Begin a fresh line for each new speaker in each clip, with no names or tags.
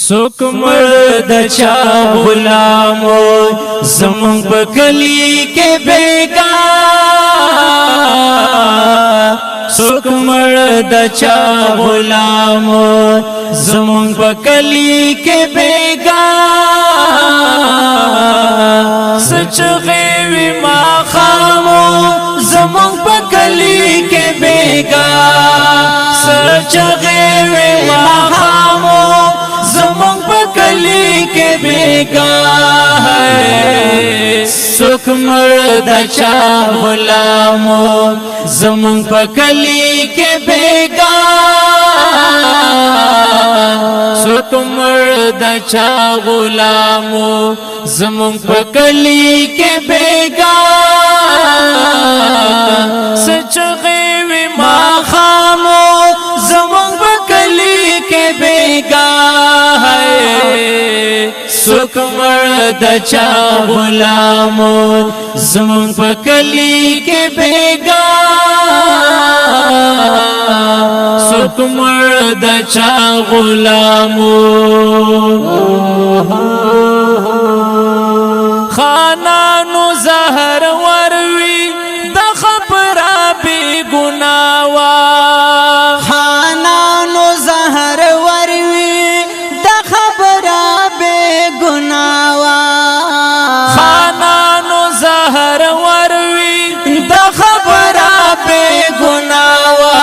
سوک مرد چا غلامو زمون پا کلی کے بیگا سوک مرد چا غلامو زمون پا کلی کے بیگا سچ غیوی ما خامو زمون پا کلی کے بیگا سچ غیوی ما خامو زمون پا کلی کے بیگا ہے سوک مرد چا غلامو زمون پا کلی کے بیگا سوک مرد چا غلامو زمون پا کلی کے بیگا سچ غیوی ما خامو زمون پا کلی کے بیگا سوک مرد چا غلامو زمون پا کلی کے بیگا سوک مرد چا غلامو خانانو زهر وروی د خبره بی گناوا
خانانو زهر وروی د خبره بی گناوا
خانانو زهر وروی د خبره بی گناوا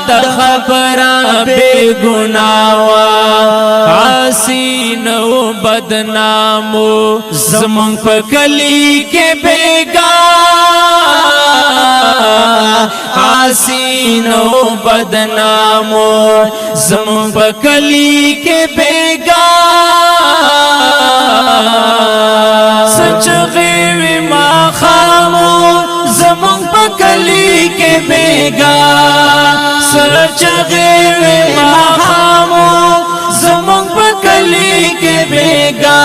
د خبره بی گناوا عاصینو بدنامو زمون پا کلی کے بیگا عاصینو بدنامو زمون پا کلی کے بیگا سچ غیوی ما خامو زمون پا کلی کے بیگا سچ غیوی ما خامو زمون پا کلی کے بیگا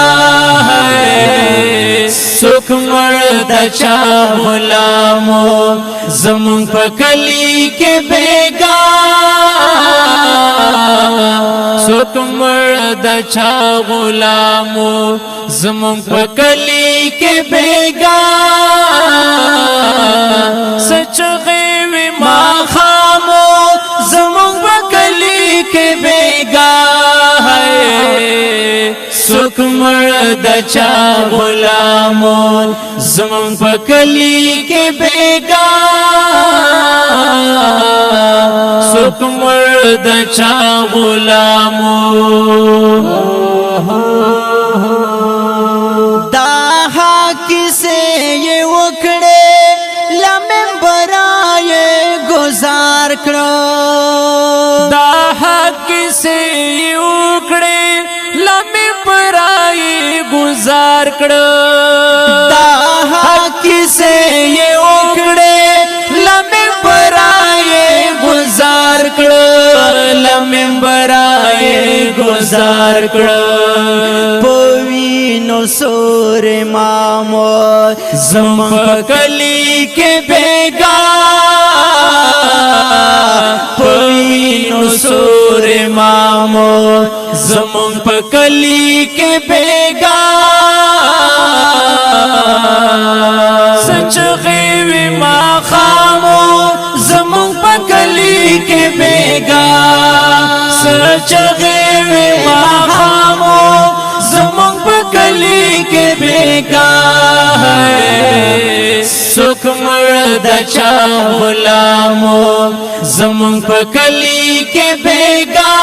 سوک مرد چا غلامو زمون پا کلی کے بیگا سوک مرد چا غلامو زمون پا کلی کے بیگا سچ غیوی ما خامو زمون پا کلی کے بیگا سوک مرد چا غلامو زمون پا کلی کے بیگا سوک مرد چا غلامو
دا حق سے یہ وکڑے لمنبرائے گزار کرو
دا حق سے اکڑے لمبی پرائی گزار کرو
دا حق سے یہ
اکڑے لمبی پرائی گزار کرو لمبی پرائی گزار کرو
پوینو سور مامو
زمون پا کلی کے بیگا پوینو سور مامو زمون پا کلی کے بیگا سچ غیوی ما خامو زمون پا کلی کے بیگا سچ غیوی ما خامو زمون پا کلی کے بیگا سوک مرد چا غلامو زمون پا کلی کے بیگا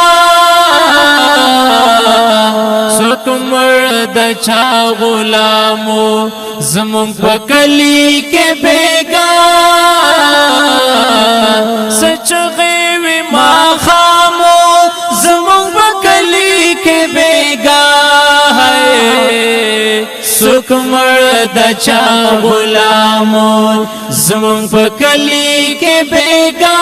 سوک مرد چا غلامو زمون پا کلی کے بیگا سچ غیوی ما خامو زمون پا کلی کے بیگا سوک مرد چا غلامو زمون پا کلی کے بیگا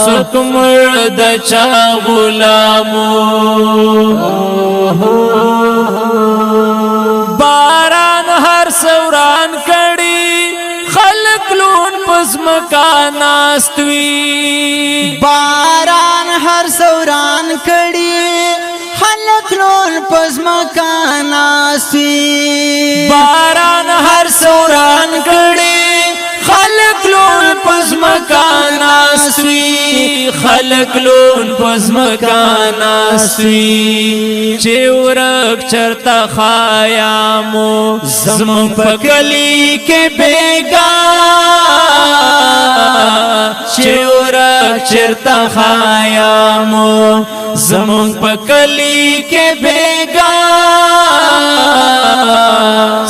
سوک مرد چا غلامو باران ہر سوران کڑی خلق لون پزمکا ناستوی
باران ہر سوران سوران کړي خلق لون پس مکان آسی
باران هر سوران کړي خلق لون پس مکان آسوی خلق لون پس مکان آسوی چه ورک چرتا خایامو زمان پکلی کے بیگا چه ورک چرتا خایامو زمان پکلی کے بیگا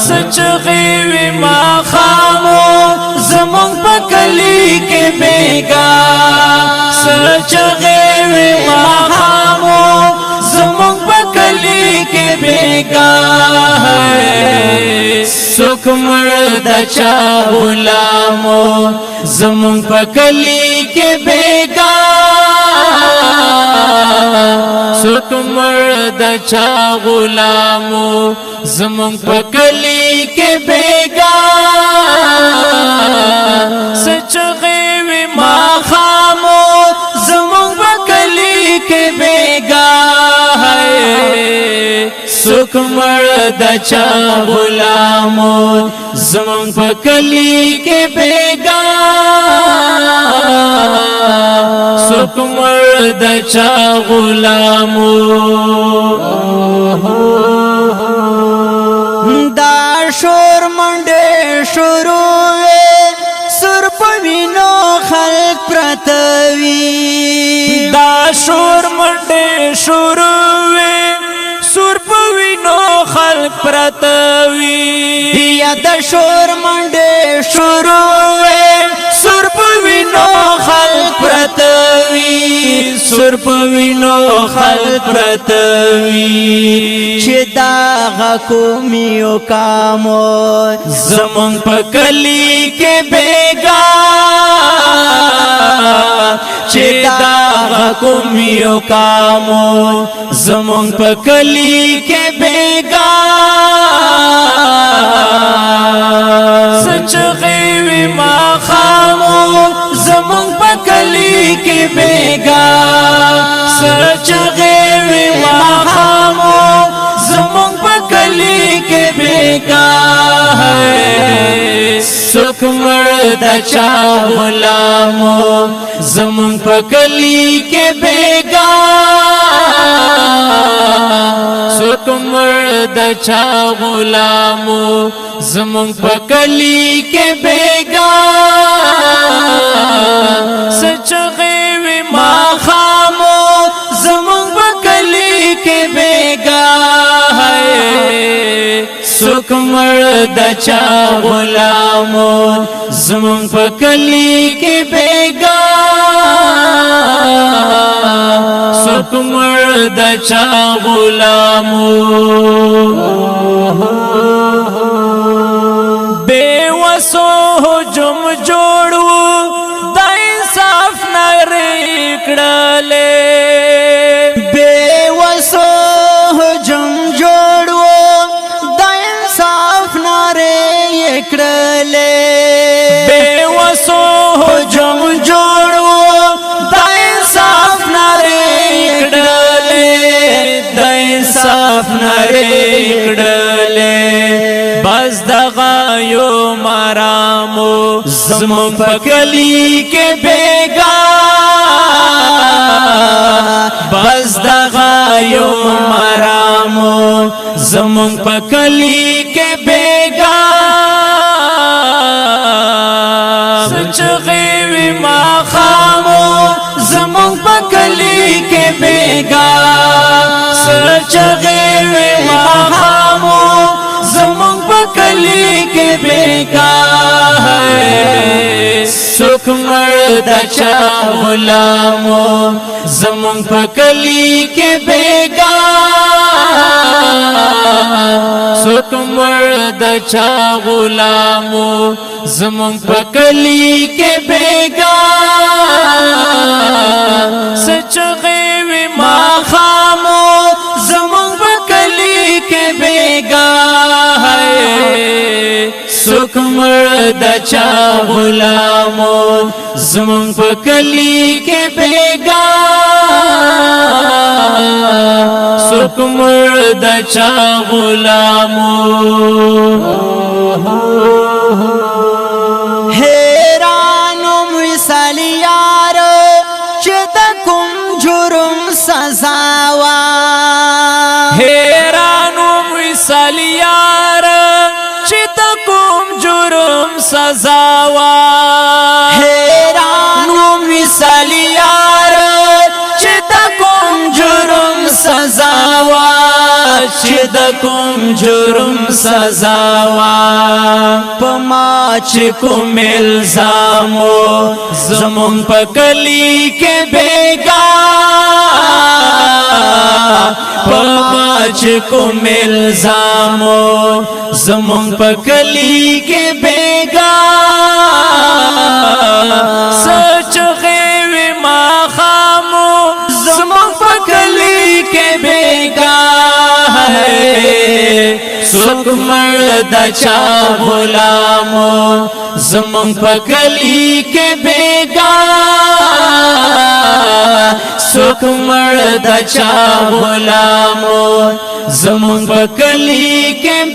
سچ غیوی ما خامو زمون پکلی کے بیگا سچ غیوی ما خامو زمون پکلی کے بیگا سکھ مرد چا غلامو زمون پکلی کے بیگا سکھ مرد چا غلامو زمون پکلی کے بیگا سچ غیوی ما خامو زمون پکلی کے بیگا سکھ مرد چا غلامو زمون پکلی کے بیگا سکھ مرد چا غلامو
دا شور منډه شروع سر پوینو خلق پرتوی
دا شور منډه شروع سر پوینو خلق پرتوی
یا دا شور منډه شروع
سر پوینو خلق پرتوی سر پوینو خلق پرتوی
چې دا غکومیو کامو
زمون پکلی کے بیگا چې دا غکومیو کامو زمون پکلی کے بیگا سچ غیوی ما خامو زمون پکلی کے بیگا سچ غیوی ما خامو زمون پکلی کے بیگا سکھ مرد چا غلامو زمون پکلی کے بیگا سکھ مرد چا غلامو زمون پکلی کے بیگا سچ غیوی ما خامو زمون پکلی کے بیگا سکھ مرد چا غلامو زمون پکلی کے بیگا سکھ مرد چا غلامو بے وسو ہجوم جوڑو دا انصاف ناری کڑلے
بے وسو ہجوم جوړو دا انصاف ناره کړلې
بے وسو ہجوم جوڑو دا انصاف ناری کڑلے دا انصاف ناری کڑلے بس دغا یو مرامو زمون پکلی کے بیگا بس دغا یو مرامو زمون پکلی کے بیگا سچ غیوی ما خامو زمون پکلی کے بیگا سچ غیوی ما خامو زمون پکلی کے بیگا سکھ مرد چا غلامو زمون پکلی کے بیگا سکھ مرد چا غلامو زمون پکلی کے بیگا سچ غیوی ما خامو زمون پکلی کے بیگا سکھ مرد چا غلامو زمون پکلی کے بیگا سوک مرد چا غلامو
حیرانو مثال یار چې د کوم جرم سزا وا
حیرانو مثال یار چې د کوم جرم سزا وا
حیرانو مثال یار چې د کوم جرم سزا وا
چې د کوم جرم سزا وا
پما
چې کوم الزامو زمون په کلی کې بیگا پما چې کوم الزامو زمون په کلی کې بیگا سچ غوي ما خامو زمون په کلی کې بیگا سوک مرد چا غلامو زمون په کلی کې بیگا سوک مرد چا غلامو زمون په کلی کې